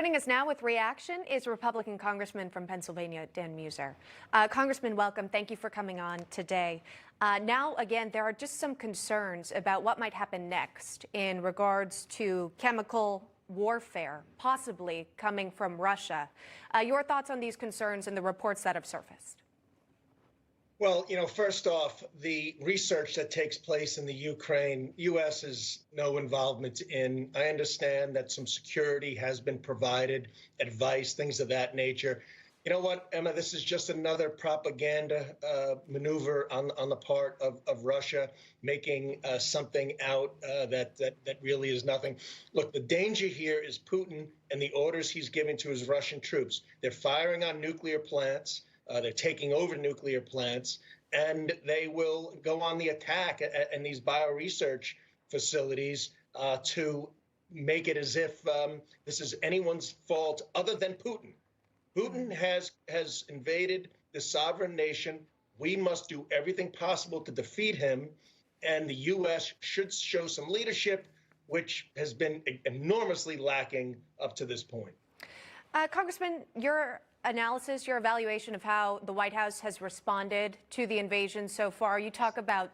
Joining us now with reaction is Republican Congressman from Pennsylvania, Dan Meuser. Congressman, welcome. Thank you for coming on today. Now, again, there are just some concerns about what might happen next in regards to chemical warfare, possibly coming from Russia. Your thoughts on these concerns and the reports that have surfaced? Well, first off, the research that takes place in the Ukraine, U.S. has no involvement in. I understand that some security has been provided, advice, things of that nature. You know what, Emma, this is just another propaganda maneuver on the part of Russia, making something out that really is nothing. Look, the danger here is Putin and the orders he's giving to his Russian troops. They're firing on nuclear plants. They're taking over nuclear plants, and they will go on the attack in these bioresearch facilities to make it as if this is anyone's fault other than Putin. Putin has invaded the sovereign nation. We must do everything possible to defeat him, and the U.S. should show some leadership, which has been enormously lacking up to this point. Congressman, your analysis, your evaluation of how the White House has responded to the invasion so far. You talk about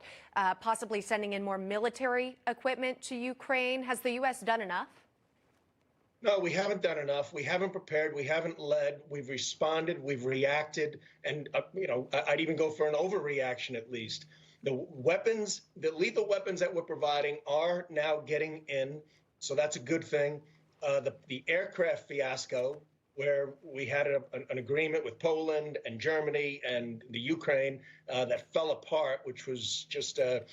possibly sending in more military equipment to Ukraine. Has the U.S. done enough? No, we haven't done enough. We haven't prepared. We haven't led. We've responded. We've reacted. And, I'd even go for an overreaction at least. The weapons, the lethal weapons that we're providing are now getting in. So that's a good thing. The aircraft fiasco, where we had an agreement with Poland and Germany and the Ukraine that fell apart, which was just a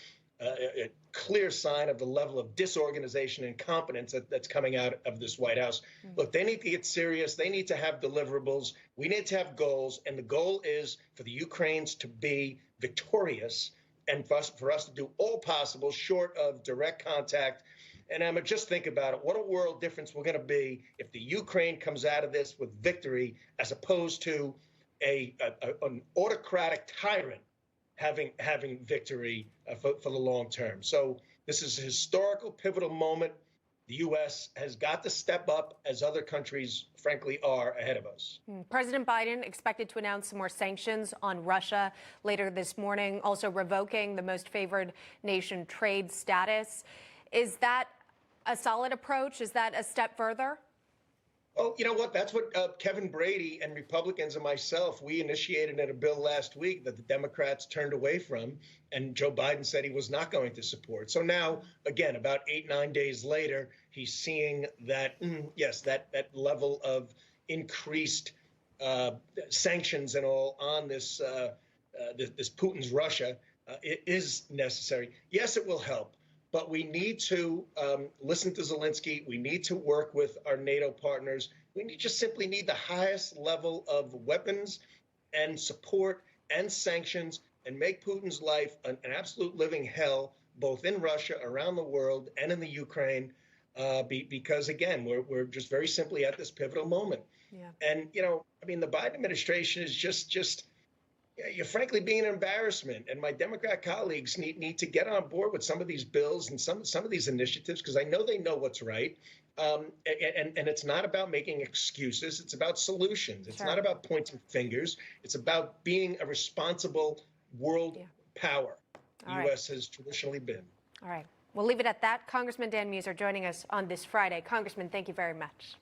clear sign of the level of disorganization and incompetence that's coming out of this White House. Look, they need to get serious. They need to have deliverables. We need to have goals. And the goal is for the Ukrainians to be victorious and for us to do all possible short of direct contact. And Emma, just think about it. What a world difference we're going to be if the Ukraine comes out of this with victory, as opposed to an autocratic tyrant having victory for the long term. So this is a historical, pivotal moment. The U.S. has got to step up, as other countries, frankly, are ahead of us. President Biden expected to announce some more sanctions on Russia later this morning, also revoking the most favored nation trade status. Is that a solid approach? Is that a step further? Well, you know what? That's what Kevin Brady and Republicans and myself, we initiated in a bill last week that the Democrats turned away from, and Joe Biden said he was not going to support. So now, again, about 8-9 days later, he's seeing that, yes, that level of increased sanctions and all on this Putin's Russia it is necessary. Yes, it will help. But we need to listen to Zelensky. We need to work with our NATO partners. We just simply need the highest level of weapons and support and sanctions and make Putin's life an absolute living hell, both in Russia, around the world, and in the Ukraine, because, again, we're just very simply at this pivotal moment. Yeah. And, the Biden administration is just you're frankly being an embarrassment. And my Democrat colleagues need to get on board with some of these bills and some of these initiatives, because I know they know what's right. And it's not about making excuses. It's about solutions. It's not about pointing fingers. It's about being a responsible world power. The U.S. has traditionally been. All right. We'll leave it at that. Congressman Dan Meuser joining us on this Friday. Congressman, thank you very much.